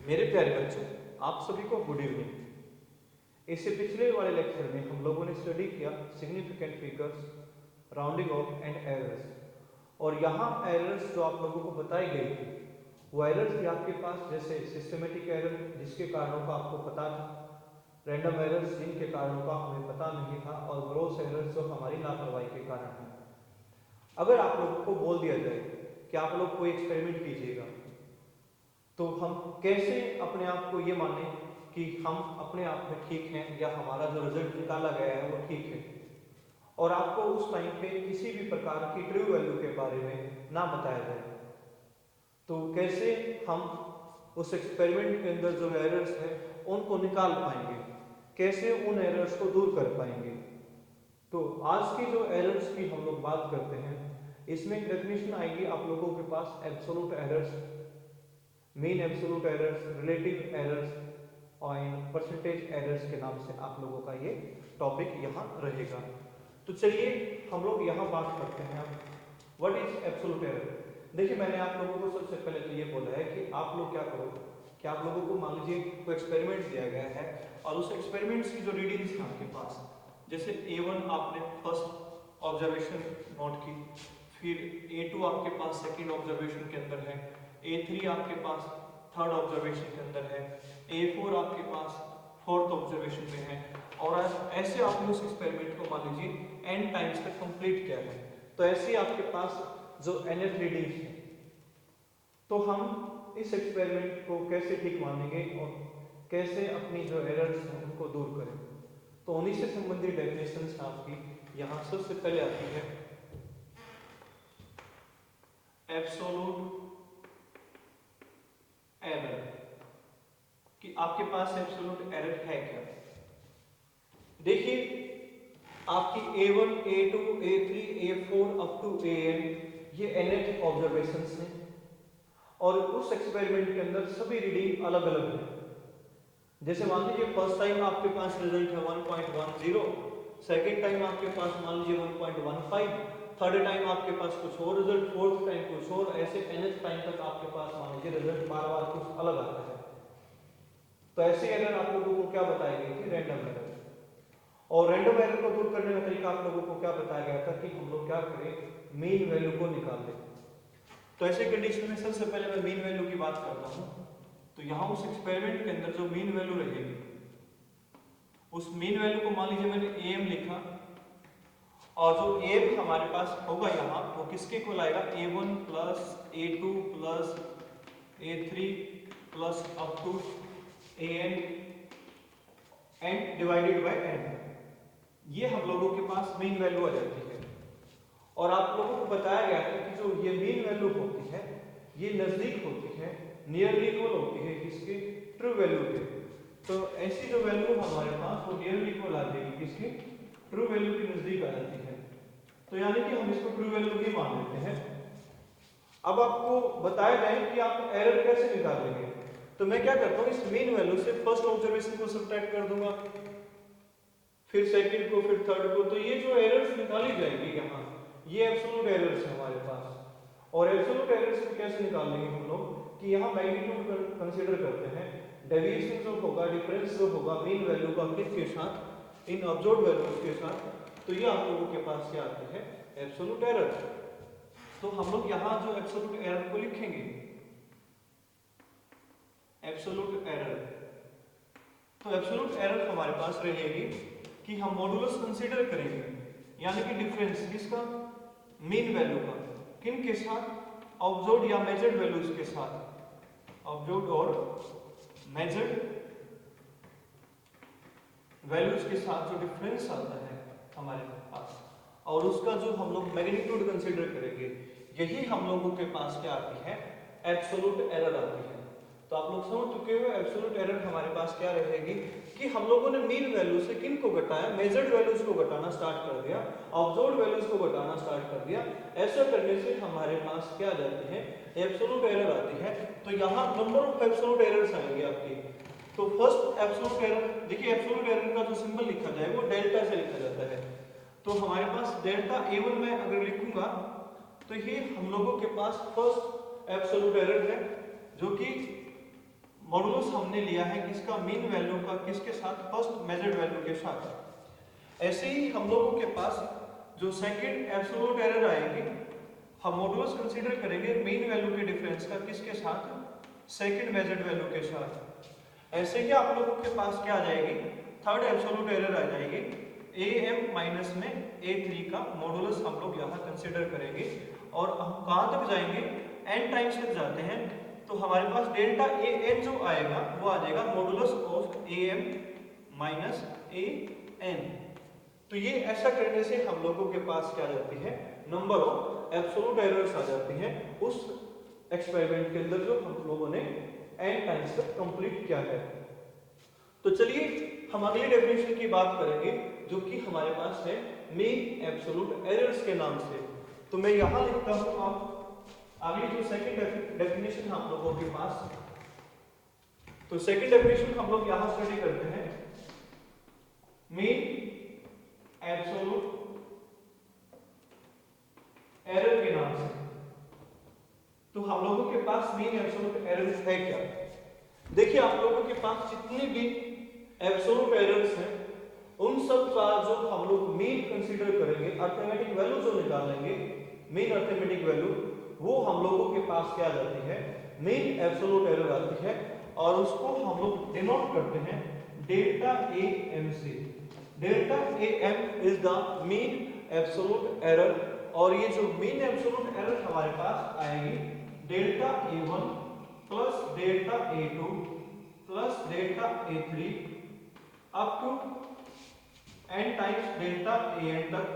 मेरे प्यारे बच्चों, आप सभी को गुड इवनिंग। इससे पिछले वाले लेक्चर में हम लोगों ने स्टडी किया significant figures, rounding off and errors. और यहाँ एरर्स जो आप लोगों को बताई गई थी वो एरर्स थी आपके पास, जैसे सिस्टमेटिक एरर जिसके कारणों का आपको पता था, रैंडम एरर्स जिनके कारणों का हमें पता नहीं था, और ग्रॉस एरर्स जो हमारी लापरवाही के कारण है। अगर आप लोगों को बोल दिया जाए कि आप लोग कोई एक्सपेरिमेंट कीजिएगा, तो हम कैसे अपने आप को ये माने कि हम अपने आप में ठीक हैं या हमारा जो रिजल्ट निकाला गया है वो ठीक है, और आपको उस टाइम पे किसी भी प्रकार की ट्रू वैल्यू के बारे में ना बताया जाए, तो कैसे हम उस एक्सपेरिमेंट के अंदर जो एरर्स है उनको निकाल पाएंगे, कैसे उन एरर्स को दूर कर पाएंगे। तो आज की जो एरर्स की हम लोग बात करते हैं, इसमें एक डेफिनेशन आएगी आप लोगों के पास absolute errors, mean absolute errors, relative errors और परसेंटेज एरर्स के नाम से आप लोगों का ये टॉपिक यहाँ रहेगा। तो चलिए हम लोग यहाँ बात करते हैं अब व्हाट इज एब्सोल्यूट एरर। देखिए, मैंने आप लोगों को सबसे पहले तो ये बोला है कि आप लोग क्या करो कि आप लोगों को मान लीजिए कोई एक्सपेरिमेंट दिया गया है और उस एक्सपेरिमेंट्स की जो रीडिंग्स है आपके पास, जैसे A1 आपने फर्स्ट ऑब्जर्वेशन नोट की, फिर A2 आपके पास सेकेंड ऑब्जर्वेशन के अंदर है, A3 आपके पास थर्ड ऑब्जर्वेशन के अंदर है, A4 आपके पास फोर्थ ऑब्जर्वेशन में है, और ऐसे आपने उस एक्सपेरिमेंट को मान लीजिए n टाइम्स तक कंप्लीट किया है। तो ऐसे आपके पास जो nth रीडिंग है, तो हम इस एक्सपेरिमेंट को कैसे ठीक मानेंगे और कैसे अपनी जो एरर्स हैं उनको दूर करें। तो उन्हीं से संबंधित डेफिनेशंस आपकी यहाँ सबसे पहले आती है एब्सोल्यूट एरर, कि आपके पास एब्सोल्यूट एरर है क्या। देखिए, आपकी A1, A2, A3, A4 up to AN ये nth ऑब्जर्वेशंस हैं, और उस एक्सपेरिमेंट के अंदर सभी रीडिंग अलग अलग है। जैसे मान लीजिए फर्स्ट टाइम आपके पास रिजल्ट है 1.10, सेकेंड टाइम आपके पास मान लीजिए 1.15, थर्ड टाइम आपके पास कुछ और रिजल्ट, फोर्थ टाइम कुछ और, ऐसे nth टाइम तक आपके पास मान लीजिए रिजल्ट बार बार कुछ अलग आता है। तो ऐसे एरर आप लोगों को क्या बताई गई थी, रैंडम एरर। और रैंडम एरर को दूर करने का तरीका आप लोगों को क्या बताया गया था कि हम लोग क्या करें, मीन वैल्यू को निकाल दें। तो ऐसे कंडीशन में सबसे पहले मैं मीन वैल्यू की बात करता हूं। तो यहां उस एक्सपेरिमेंट के अंदर जो मीन वैल्यू रहेगी, उस मीन वैल्यू को मान लीजिए मैंने AM लिखा, और जो AM हमारे पास होगा यहाँ वो किसके को लाएगा, A1 plus A2 plus A3 plus up to AN and divided by n। ये हम लोगों के पास मीन वैल्यू आ जाती है। और आप लोगों को बताया गया था कि जो ये मीन वैल्यू होती है ये नजदीक होती है, नियरली इक्वल होती है किसके, ट्रू वैल्यू के। तो ऐसी जो वैल्यू हमारे पास वो नियरली इक्वल आ जाएगी किसकी, ट्रू वैल्यू के नजदीक आ जाती है। तो यानी कि हम इसको ट्रू वैल्यू ही मान लेते हैं। अब आपको बताया जाए कि आप एरर कैसे निकालेंगे, तो मैं क्या करता हूँ, इस मीन वैल्यू से फर्स्ट ऑब्जर्वेशन को सब्ट्रैक्ट कर दूंगा, फिर सेकंड को, फिर थर्ड को। तो ये जो एरर्स निकाली जाएगी यहाँ, ये एब्सोल्यूट एरर्स है हमारे पास। और एब्सोल्यूट एरर्स को कैसे निकालेंगे हम लोग, कि यहाँ मैग्नीट्यूड कंसीडर करते हैं, डेविएशन जो होगा, डिफरेंस जो होगा मीन वैल्यू का किसके साथ, इन ऑब्जर्व्ड वैल्यूज के साथ। तो ये आप लोगों के पास क्या आते हैं, एब्सोल्यूट एरर। तो हम लोग यहाँ जो एब्सोल्यूट एरर को लिखेंगे, एब्सोल्यूट एरर, तो एब्सोल्यूट एरर हमारे पास रहेगी कि हम मॉडुलस कंसीडर करेंगे, यानी कि डिफरेंस किसका, मीन वैल्यू का, किन के साथ, ऑब्जर्व्ड या मेजर्ड वैल्यूज के साथ, ऑब्जर्व्ड और मेजर्ड वैल्यूज के साथ जो डिफरेंस आता है हमारे पास, और उसका जो हम लोग मैग्नीट्यूड कंसीडर करेंगे, यही हम लोगों के पास क्या आती है, एब्सोल्यूट एरर आती है। तो आप लोग समझ चुके हो एब्सोल्यूट एरर हमारे पास क्या रहेगी, कि हम लोगों ने मीन वैल्यू से किन को घटाया, मेजर्ड वैल्यूज को घटाना स्टार्ट कर दिया, ऑब्जर्व्ड वैल्यूज को घटाना स्टार्ट कर दिया। ऐसा करने से हमारे पास क्या आ जाती है, एब्सोल्यूट एरर आती है। तो यहाँ नंबर ऑफ एब्सोल्यूट एरर्स आएंगे आपकी। तो फर्स्ट एब्सोल्यूट एरर, देखिए एब्सोल्यूट एरर का जो सिंबल लिखा जाए वो डेल्टा से लिखा जाता है। तो हमारे पास डेल्टा A1 में अगर लिखूंगा तो ये हम लोगों के पास फर्स्ट एब्सोल्यूट एरर है, जो कि मॉडुलस हमने लिया है किसका, मीन वैल्यू का, किसके साथ, फर्स्ट मेजर्ड वैल्यू के साथ। ऐसे ही हम लोगों के पास जो सेकंड एब्सोल्यूट एरर आएगी, हम मॉडुलस कंसीडर करेंगे मीन वैल्यू के डिफरेंस का, किसके साथ, सेकंड मेजर्ड वैल्यू के साथ। ऐसे ही आप लोगों के पास क्या आ जाएगी, थर्ड एब्सोल्यूट एरर आ जाएगी, am माइनस में a3 का मॉडुलस हम लोग यहाँ कंसीडर करेंगे। और हम कहाँ तक जाएंगे, n टाइम्स तक जाते हैं, तो हमारे पास डेल्टा an जो आएगा वो आ जाएगा modulus of am minus an। तो ये ऐसा करने से हम लोगों के पास क्या जाती है, नंबर ऑफ एब्सोल्यूट एरर्स आ जाती हैं उस एक्सपेरिमेंट के अंदर जो हम लोगों ने n टाइम्स तक कंप्लीट किया है। तो चलिए हम अगली डेफिनेशन की बात करेंगे जो कि हमारे पास है मीन एब्सोल्यूट एरर्स के नाम से। तो मैं यहां लिखता हूं, आप अगली जो सेकंड डेफिनेशन हम लोगों के पास, तो सेकंड डेफिनेशन हम लोग यहां स्टडी करते हैं मीन एब्सोल्यूट एरर के नाम से। तो हम लोगों के पास मीन एब्सोल्यूट एरर है क्या, देखिए आप लोगों के पास जितनी भी एब्सोल्यूट एरर्स हैं उन सब का जो हम लोग मीन कंसीडर करेंगे, अर्थमेटिक वैल्यू जो निकालेंगे, मीन अर्थमेटिक वैल्यू, वो हम लोगों के पास क्या जाती है, मीन एब्सोल्यूट एरर आती है। और उसको हम लोग डिनोट करते हैं डेल्टा am से। Delta am is the mean absolute error. और ये जो मीन एब्सोल्यूट एरर हमारे पास आएगी, delta a1 plus delta a2 plus delta a3 up to n times delta an तक,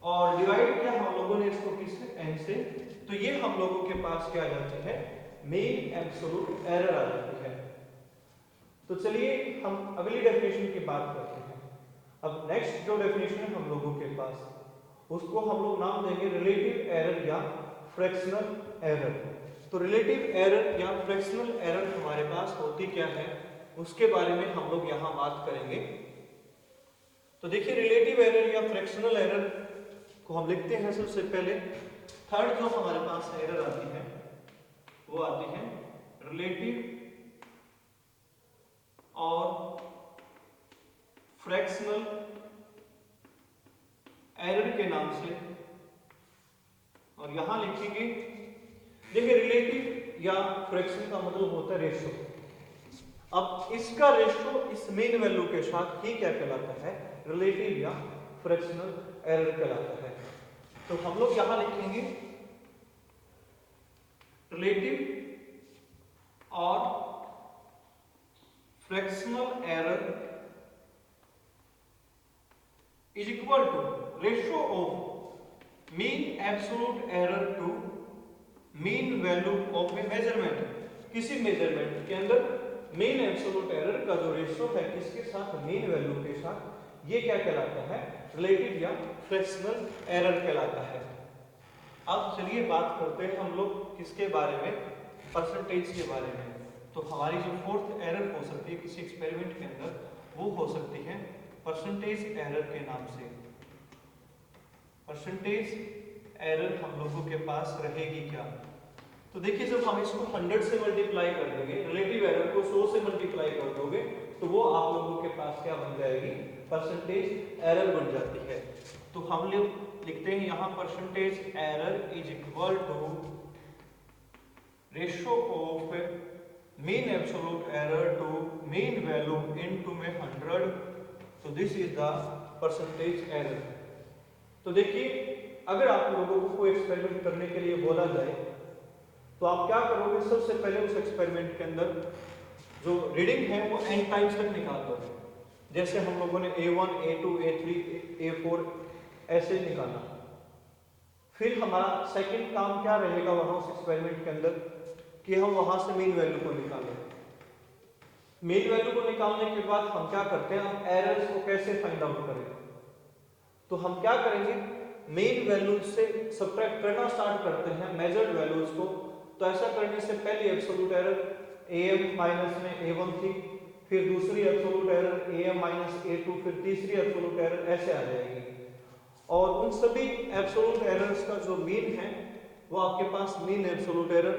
और डिवाइड किया हम लोगों ने इसको किससे, n से। तो ये हम लोगों के पास क्या आ जाती है, मीन एब्सोल्यूट एरर आ जाती है। तो चलिए हम अगली डेफिनेशन की बात करते हैं। अब नेक्स्ट जो डेफिनेशन है हम लोगों के पास, उसको हम लोग नाम देंगे रिलेटिव एरर या फ्रैक्शनल एरर। तो रिलेटिव एरर या फ्रैक्शनल एरर हमारे पास होती क्या है, उसके बारे में हम लोग यहाँ बात करेंगे। तो देखिए रिलेटिव एरर या फ्रैक्शनल एरर को हम लिखते हैं सबसे पहले, थर्ड जो हमारे पास एरर आती है वो आती है रिलेटिव और फ्रैक्शनल एरर के नाम से। और यहां लिखेंगे, देखिए रिलेटिव या फ्रैक्शन का मतलब होता है रेशो। अब इसका रेशो इस मेन वैल्यू के साथ ही क्या कहलाता है, रिलेटिव या फ्रैक्शनल एरर कहलाता है। तो हम लोग यहां लिखेंगे रिलेटिव और fractional error is equal to ratio of mean absolute error to mean value of a measurement. किसी मेजरमेंट के अंदर मीन एब्सोल्यूट एरर का जो रेशो है किसके साथ, मीन वैल्यू के साथ, ये क्या कहलाता है, रिलेटिव या फ्रैक्शनल एरर कहलाता है। अब चलिए बात करते हैं हम लोग किसके बारे में, परसेंटेज के बारे में। तो हमारी जो फोर्थ एरर हो सकती है किसी एक्सपेरिमेंट के अंदर, वो हो सकती है परसेंटेज एरर के नाम से। परसेंटेज एरर हम लोगों के पास रहेगी क्या, तो देखिए जब हम इसको 100 से मल्टीप्लाई कर देंगे, रिलेटिव एरर को 100 से मल्टीप्लाई कर दोगे, तो वो आप लोगों के पास क्या बन जाएगी, परसेंटेज एरर बन जाती है। तो हम लोग लिखते हैं यहाँ percentage error is equal to ratio of mean absolute error to mean value into में 100। तो this is the percentage error. तो देखिए अगर आप लोगों को कोई एक्सपेरिमेंट करने के लिए बोला जाए तो आप क्या करोगे, सबसे पहले उस एक्सपेरिमेंट के अंदर जो रीडिंग है वो n टाइम्स तक निकाल दोगे। जैसे हम लोगों ने a1, a2, a3, a4 ऐसे निकाला। फिर हमारा सेकंड काम क्या रहेगा वहां उस एक्सपेरिमेंट के अंदर, कि हम वहां से मीन वैल्यू को निकालें। मीन वैल्यू को निकालने के बाद हम क्या करते हैं, हम एरर्स को कैसे फाइंड आउट करें। तो हम क्या करेंगे, मेन वैल्यू से सब्ट्रैक्ट करना स्टार्ट करते हैं मेजर्ड वैल्यूज को। तो ऐसा करने से पहली एब्सोल्यूट एरर am माइनस में a1 थी, फिर दूसरी absolute error am minus a2, फिर तीसरी एब्सोल्यूट एरर ऐसे आ जाएगी। और उन सभी एब्सोल्यूट एरर्स का जो मीन है वो आपके पास मीन एब्सोल्यूट एरर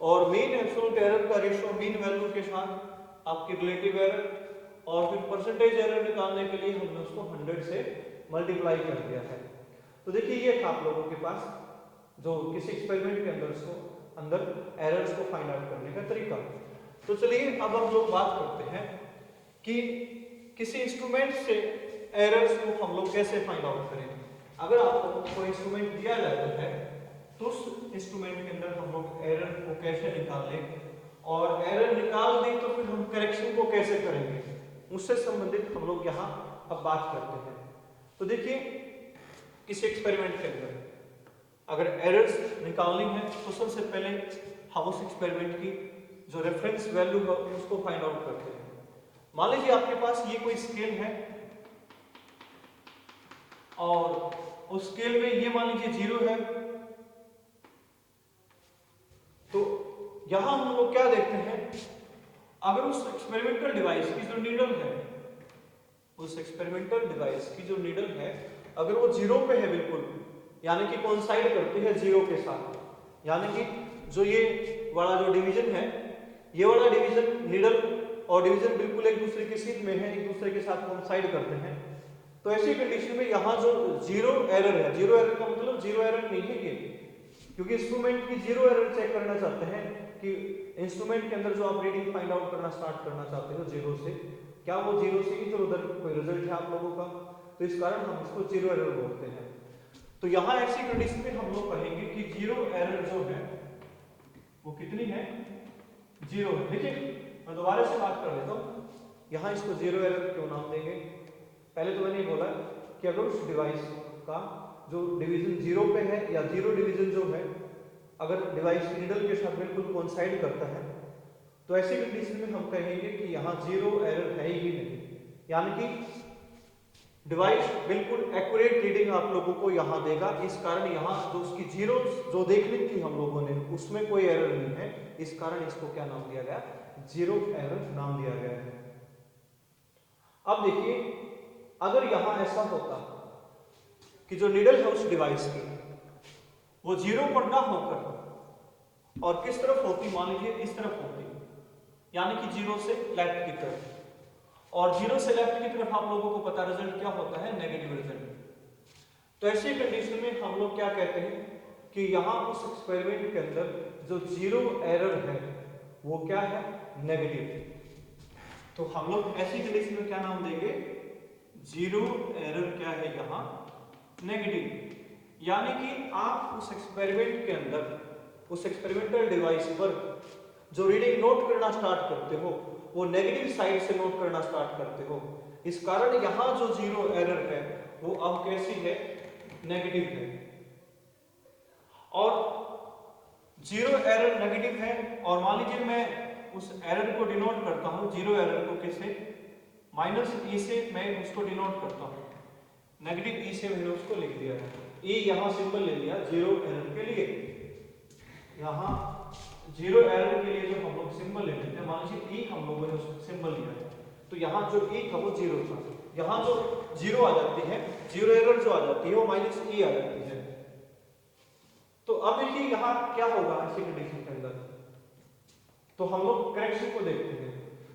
और मीन एब्सोल्यूट एरर का रेशियो मीन वैल्यू के साथ आपकी रिलेटिव एरर और फिर परसेंटेज एरर निकालने के लिए हमने उसको 100 से मल्टीप्लाई कर दिया है। तो देखिए ये था आप लोगों के पास जो किसी एक्सपेरिमेंट के अंदर एरर्स को फाइंड आउट करने का तरीका। तो चलिए अब हम लोग बात करते हैं कि किसी इंस्ट्रूमेंट से एरर्स को हम लोग कैसे फाइंड आउट करें। अगर आपको कोई इंस्ट्रूमेंट दिया जाता है तो उस इंस्ट्रूमेंट के अंदर हम लोग एरर को कैसे निकाल लें और एरर निकाल दें तो फिर हम करेक्शन को कैसे करेंगे, उससे संबंधित हम लोग यहाँ अब बात करते हैं। तो देखिए किसी एक्सपेरिमेंट के अंदर अगर एरर्स निकालनी है तो सबसे पहले हम उस एक्सपेरिमेंट की जो रेफरेंस वैल्यू है उसको फाइंड आउट करते हैं। मान लीजिए आपके पास ये कोई स्केल है और उस स्केल में ये मान लीजिए 0 है, तो यहां हम लोग क्या देखते हैं, अगर उस एक्सपेरिमेंटल डिवाइस की जो नीडल है, उस एक्सपेरिमेंटल डिवाइस की जो नीडल है अगर वो 0 पे है बिल्कुल, यानी कि कोइंसाइड करती है 0 के साथ, यानी कि जो ये वाला जो डिवीजन है, ये वाला डिवीजन नीडल और डिवीजन बिल्कुल एक दूसरे के सीध में है, एक दूसरे के साथ कोइंसाइड करते हैं, तो ऐसी कंडीशन में यहाँ जो 0 एरर है, 0 एरर का मतलब 0 एरर नहीं है ये, क्योंकि इंस्ट्रूमेंट की 0 एरर चेक करना चाहते हैं कि इंस्ट्रूमेंट के अंदर जो आप रीडिंग फाइंड आउट करना स्टार्ट करना चाहते हो 0 से, क्या वो 0 से ही फिर उधर कोई रिजल्ट है आप लोगों का, तो इस कारण हम इसको 0 एरर बोलते हैं। तो यहाँ ऐसी कंडीशन में हम लोग कहेंगे कि 0 एरर जो है वो कितनी है, 0 है। देखिए मैं दोबारा से बात कर लेता हूँ, यहाँ इसको 0 एरर क्यों नाम देंगे। पहले तो मैंने बोला कि अगर उस डिवाइस का जो डिवीजन 0 पे है या 0 डिवीजन जो है अगर डिवाइस नीडल के साथ बिल्कुल कोइंसाइड करता है तो ऐसी कंडीशन में हम कहेंगे कि यहाँ 0 एरर है ही नहीं, यानी कि डिवाइस बिल्कुल एक्यूरेट रीडिंग आप लोगों को यहाँ देगा। इस कारण यहाँ जो उसकी 0 जो देखनी थी हम लोगों ने उसमें कोई एरर नहीं है, इस कारण इसको क्या नाम दिया गया, 0 एरर नाम दिया गया है। अब देखिए अगर यहाँ ऐसा होता कि जो नीडल है उस डिवाइस की वो 0 पर ना होकर और किस तरफ होती, मान लीजिए इस तरफ होती, यानी कि 0 से लेफ्ट की तरफ, और 0 से लेफ्ट की तरफ आप लोगों को पता रिजल्ट क्या होता है, नेगेटिव रिजल्ट। तो ऐसी कंडीशन में हम लोग क्या कहते हैं कि यहाँ उस एक्सपेरिमेंट के अंदर जो 0 एरर है वो क्या है, नेगेटिव। तो हम लोग ऐसी कंडीशन में क्या नाम देंगे, 0 एरर क्या है यहाँ, नेगेटिव। यानी कि आप उस एक्सपेरिमेंट के अंदर उस एक्सपेरिमेंटल डिवाइस पर जो रीडिंग नोट करना स्टार्ट करते हो वो नेगेटिव साइड से नोट करना स्टार्ट करते हो, इस कारण यहां जो 0 एरर है वो अब कैसी है, नेगेटिव है। और 0 एरर नेगेटिव है, और मान लीजिए मैं उस एरर को डिनोट करता हूं, 0 एरर को कैसे, -e से मैं उसको डिनोट करता हूं, नेगेटिव e से मैंने उसको लिख दिया है, e यहां सिंबल ले लिया 0 एरर के लिए। यहां 0 एरर के लिए जो हम लोग सिंबल ले लेते हैं, मान लीजिए e हम लोगों ने उसको सिंबल लिया है, तो यहाँ जो e था वो 0 था, यहाँ जो 0 आ जाती है, 0 एरर जो आ जाती है वो -e आ जाती है। तो अब देखिए यहाँ क्या होगा ऐसी कंडीशन के अंदर, तो हम लोग करेक्शन को देखते हैं,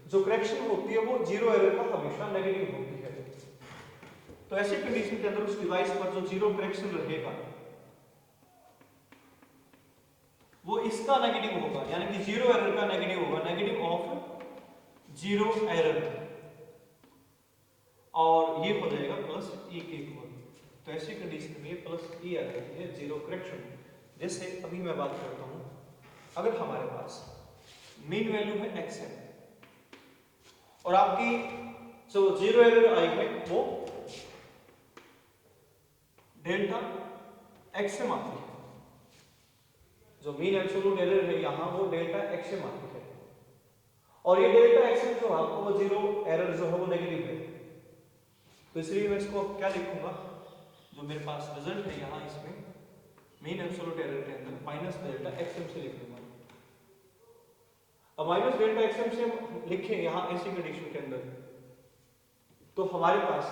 जो करेक्शन होती है वो 0 एरर का हमेशा नेगेटिव होती है। तो ऐसी कंडीशन के अंदर उस डिवाइस पर जो 0 करेक्शन रहेगा वो इसका नेगेटिव होगा, यानी कि 0 एरर का नेगेटिव होगा, नेगेटिव ऑफ 0 एरर, और ये हो जाएगा +e के इक्वल। तो ऐसी कंडीशन में +e आ जाती है 0 करेक्शन। जैसे अभी मैं बात करता हूं, अगर हमारे पास मीन वैल्यू है xm और आपकी जो 0 एरर आई है वो डेल्टा xm आती है, जो मीन एब्सोल्यूट एरर है यहाँ वो डेल्टा xm आती है, और ये डेल्टा xm जो आपको वो 0 एरर जो है वो नेगेटिव है। तो इसलिए मैं इसको क्या लिखूंगा, जो मेरे पास रिजल्ट है यहाँ इसमें मीन एब्सोल्यूट एरर के अंदर -डेल्टा xm से लिख दूंगा। अब -डेल्टा xm से लिखें यहाँ ऐसी कंडीशन के अंदर, तो हमारे पास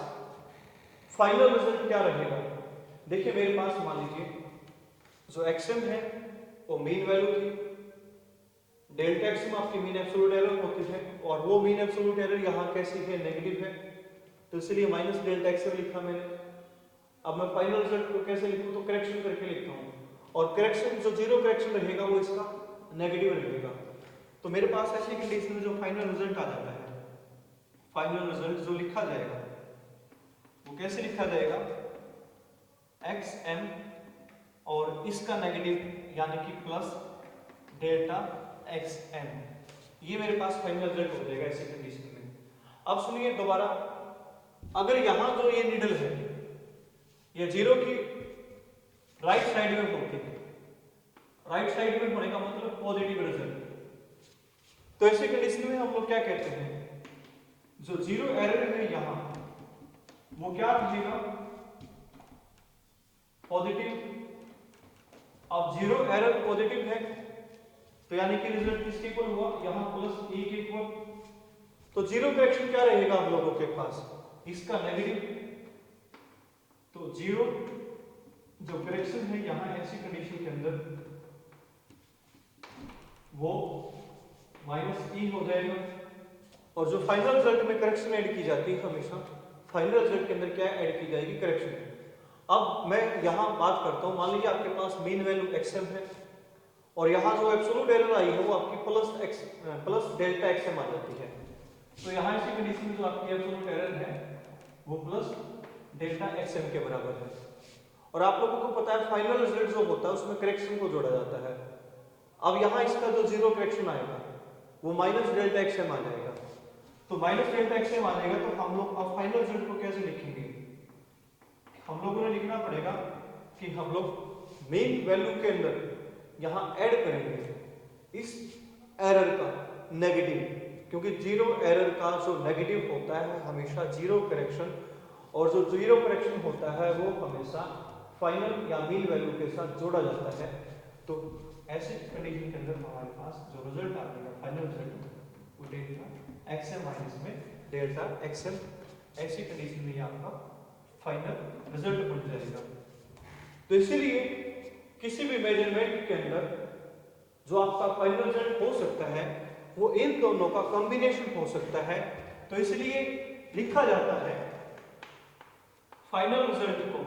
फाइनल रिजल्ट क्या रहेगा। देखिए मेरे पास मान लीजिए जो xm है वो मीन वैल्यू थी, डेल्टा एक्स में आपकी मीन एब्सोल्यूट एरर होती है और वो मीन एब्सोल्यूट एरर यहाँ कैसी है, नेगेटिव है, तो इसलिए माइनस डेल्टा एक्स में लिखा मैंने। अब मैं फाइनल रिजल्ट को कैसे लिखूं, तो करेक्शन करके लिखता हूँ, और करेक्शन जो जीरो करेक्शन रहेगा वो इसका नेगेटिव रहेगा। तो मेरे पास ऐसी कंडीशन में जो फाइनल रिजल्ट आ जाता है, फाइनल रिजल्ट जो लिखा जाएगा वो कैसे लिखा जाएगा, एक्स एम और इसका नेगेटिव यानी कि प्लस डेल्टा एक्स एम, ये मेरे पास फाइनल रिजल्ट हो जाएगा ऐसी कंडीशन में। अब सुनिए दोबारा, अगर यहां जो ये निडल है ये जीरो की राइट साइड में होती है, राइट साइड में होने का मतलब पॉजिटिव रिजल्ट, तो ऐसी कंडीशन में हम लोग क्या कहते हैं, जो जीरो एरर है यहां वो क्या रहेगा, पॉजिटिव। अब जीरो एरर पॉजिटिव है तो यानी कि रिजल्ट किसके इक्वल हुआ, यहां प्लस ए के इक्वल, तो जीरो करेक्शन क्या रहेगा हम लोगों के पास, इसका नेगेटिव। तो जीरो जो करेक्शन है यहां ऐसी कंडीशन के अंदर वो माइनस ई हो जाएगा, और जो फाइनल रिजल्ट में करेक्शन ऐड की जाती है हमेशा फाइनल रिजल्ट के अंदर क्या ऐड की जाएगी, करेक्शन। अब मैं यहां बात करता हूं, मान लीजिए आपके पास मीन वैल्यू एक्सएम है और यहां जो एब्सोल्यूट एरर आई है वो आपकी प्लस डेल्टा एक्सएम आ जाती है, तो यहां ऐसी कंडीशन में जो आपकी एब्सोल्यूट एरर है वो प्लस डेल्टा एक्सएम के बराबर है। और आप लोगों को पता है फाइनल रिजल्ट जो होता है उसमें करेक्शन को जोड़ा जाता है। अब यहां इसका जो जीरो करेक्शन आएगा वो माइनस डेल्टा एक्सएम आ जाएगा, तो माइनस डेल्टा एक्सएम आ जाएगा, तो हम लोग अब फाइनल रिजल्ट को कैसे लिखेंगे, हम लोगों ने लिखना पड़ेगा कि हम लोग मेन वैल्यू के अंदर यहां ऐड करेंगे इस एरर का नेगेटिव, क्योंकि जीरो एरर का जो नेगेटिव होता है हमेशा जीरो करेक्शन, और जो जीरो करेक्शन होता है वो हमेशा फाइनल या मीन वैल्यू के साथ जोड़ा जाता है। तो ऐसी कंडीशन के अंदर हमारे पास जो रिजल्ट आ जाएगा फाइनल रिजल्ट वो डेल्टा एक्सएम माइनस में डेल्टा एक्सएम, ऐसी कंडीशन में ये आपका फाइनल रिजल्ट बन जाएगा। तो इसीलिए किसी भी मेजरमेंट के अंदर जो आपका फाइनल रिजल्ट हो सकता है वो इन दोनों का कॉम्बिनेशन हो सकता है, तो इसलिए लिखा जाता है फाइनल रिजल्ट को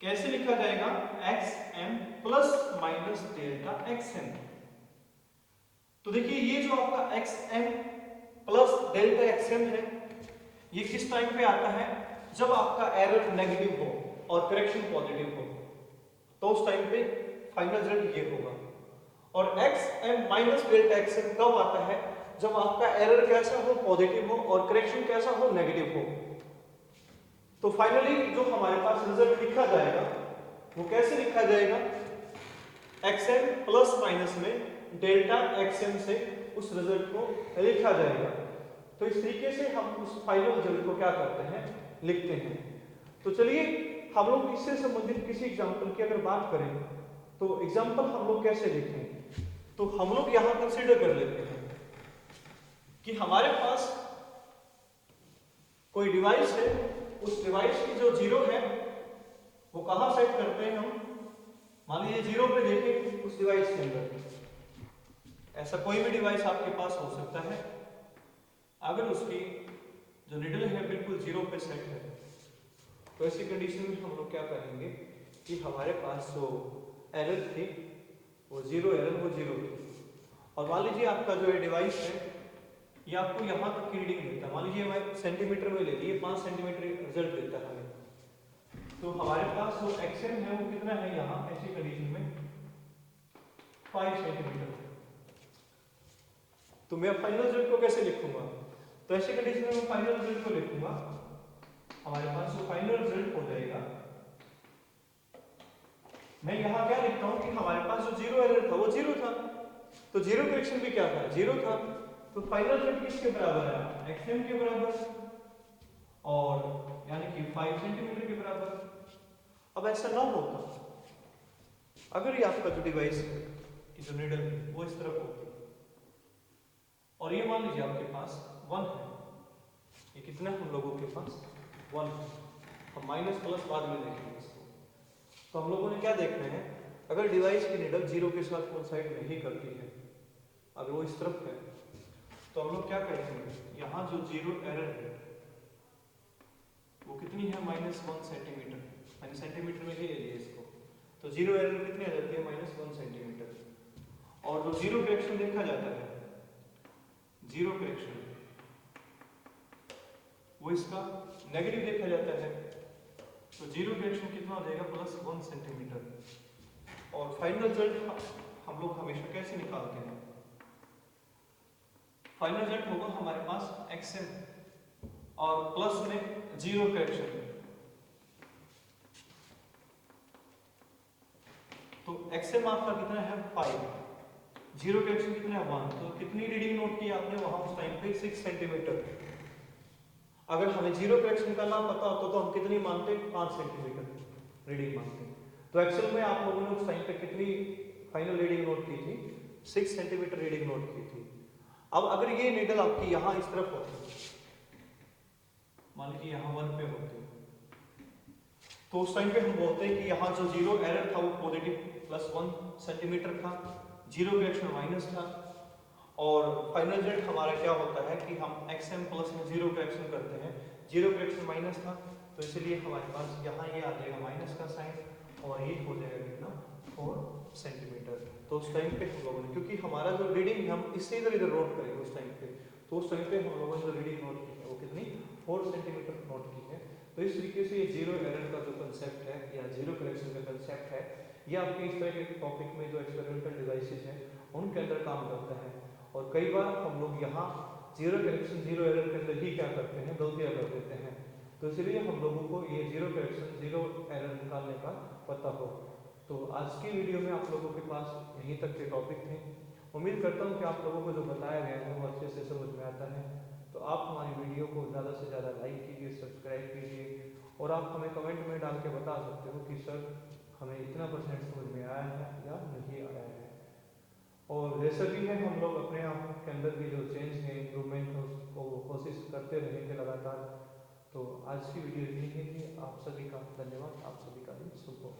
कैसे लिखा जाएगा, x m plus minus delta x m. तो देखिए ये जो आपका x m plus delta x m है ये किस टाइम पे आता है, जब आपका एरर नेगेटिव हो और करेक्शन पॉजिटिव हो, तो उस टाइम पे फाइनल रिजल्ट ये होगा। और x m minus delta x m कब आता है, जब आपका एरर कैसा हो, पॉजिटिव हो, और करेक्शन कैसा हो, नेगेटिव हो। तो फाइनली जो हमारे पास रिजल्ट लिखा जाएगा वो कैसे लिखा जाएगा, एक्सएम प्लस माइनस में डेल्टा एक्सएम से उस रिजल्ट को लिखा जाएगा। तो इस तरीके से हम उस फाइनल रिजल्ट को क्या करते हैं, लिखते हैं। तो चलिए हम लोग इससे संबंधित किसी एग्जांपल की अगर बात करें तो एग्जांपल हम लोग कैसे लिखें, तो हम लोग यहां कंसीडर कर लेते हैं कि हमारे पास कोई डिवाइस है, उस डिवाइस की जो जीरो है वो कहां सेट करते हैं हम, मान लीजिए जीरो पे देखें उस डिवाइस के अंदर, ऐसा कोई भी डिवाइस आपके पास हो सकता है, अगर उसकी जो निडल है बिल्कुल जीरो पे सेट है, तो ऐसी कंडीशन में हम लोग क्या करेंगे कि हमारे पास जो एरर थी वो जीरो एरर वो जीरो थी, और मान लीजिए आपका जो डिवाइस है ये आपको यहाँ तक की रीडिंग देता है, मान लीजिए मैं सेंटीमीटर में ले लिए 5 सेंटीमीटर रिजल्ट देता है हमें, तो हमारे पास जो एक्सएम है वो कितना है यहाँ ऐसी कंडीशन में 5 सेंटीमीटर। तो मैं फाइनल रिजल्ट को कैसे लिखूंगा, तो ऐसी कंडीशन में मैं फाइनल रिजल्ट को लिखूंगा, हमारे पास जो फाइनल रिजल्ट हो जाएगा, मैं यहाँ क्या लिखता हूँ कि हमारे पास जो जीरो एरर था वो जीरो था, तो जीरो करेक्शन भी क्या था, जीरो था, तो फाइनल रिजल्ट किसके बराबर है, एक्सएम के बराबर, और यानी कि 5 सेंटीमीटर के बराबर। अब ऐसा ना होता अगर ये आपका जो डिवाइस है कि जो नीडल है वो इस तरफ होती, और ये मान लीजिए आपके पास 1 है, ये कितना हम लोगों के पास 1 है, हम माइनस प्लस बाद में देखेंगे इसको। तो हम लोगों ने क्या देखना है, अगर डिवाइस की निडल जीरो के साथ कोइंसाइड नहीं करती है, अगर वो इस तरफ है, तो हम लोग क्या करेंगे, यहाँ जो जीरो एरर है वो कितनी है, -1 सेंटीमीटर, मैंने सेंटीमीटर में ले लिया इसको, तो जीरो एरर कितनी आ जाती है, -1 सेंटीमीटर। और जो जीरो करेक्शन देखा जाता है, जीरो करेक्शन वो इसका नेगेटिव देखा जाता है, तो जीरो करेक्शन कितना हो जाएगा, +1 सेंटीमीटर। और फाइनल रिजल्ट हम लोग हमेशा कैसे निकालते हैं, फाइनल रिजल्ट होगा हमारे पास XM और प्लस में जीरो करेक्शन, तो XM आपका कितना है 5, जीरो करेक्शन कितना है 1, तो कितनी रीडिंग नोट की आपने वहां उस टाइम पे 6 सेंटीमीटर। अगर हमें जीरो करेक्शन निकालना पता होता तो हम कितनी मानते, 5 सेंटीमीटर रीडिंग मानते। तो एक्चुअल में आप लोगों ने उस टाइम पे कितनी फाइनल रीडिंग नोट की थी, 6 सेंटीमीटर रीडिंग नोट की थी। अब अगर ये नीडल आपकी यहाँ इस तरफ होती, मान लीजिए यहाँ 1 पे होती, तो उस टाइम पे हम बोलते हैं कि यहाँ जो जीरो एरर था वो पॉजिटिव +1 सेंटीमीटर था, जीरो करेक्शन माइनस था, और फाइनल रिजल्ट हमारा क्या होता है कि हम XM प्लस में जीरो करेक्शन करते हैं, जीरो करेक्शन माइनस था, तो इसलिए हमारे पास यहाँ ये आ जाएगा माइनस का साइन, और ये हो जाएगा कितना 4 सेंटीमीटर। तो उस टाइम पे हम लोगों ने, क्योंकि हमारा जो रीडिंग हम इससे इधर इधर नोट करेंगे उस टाइम पे, तो उस टाइम पे हम लोगों ने जो रीडिंग नोट की है वो कितनी 4 सेंटीमीटर नोट की है। तो इस तरीके से ये जीरो एरर का जो कंसेप्ट है या जीरो करेक्शन का कंसेप्ट है, ये आपके इस तरह के टॉपिक में जो एक्सपेरिमेंटल डिवाइसेस हैं उनके अंदर काम करता है। और कई बार हम लोग यहाँ जीरो करेक्शन जीरो एरर के अंदर ही क्या करते हैं, गलतियाँ कर देते हैं, तो इसलिए हम लोगों को ये जीरो करेक्शन जीरो एरर निकालने का पता हो। तो आज की वीडियो में आप लोगों के पास यहीं तक के टॉपिक थे। उम्मीद करता हूँ कि आप लोगों को जो बताया गया है वो अच्छे से समझ में आता है। तो आप हमारी वीडियो को ज़्यादा से ज़्यादा लाइक कीजिए, सब्सक्राइब कीजिए, और आप हमें कमेंट में डाल के बता सकते हो कि सर हमें इतना % समझ में आया है या नहीं आया है। और जैसा भी है हम लोग अपने आप के अंदर भी जो चेंज है, इम्प्रूवमेंट है, उसको कोशिश करते रहेंगे लगातार। तो आज की वीडियो यही थी। आप सभी का धन्यवाद, आप सभी का दिन शुभ हो।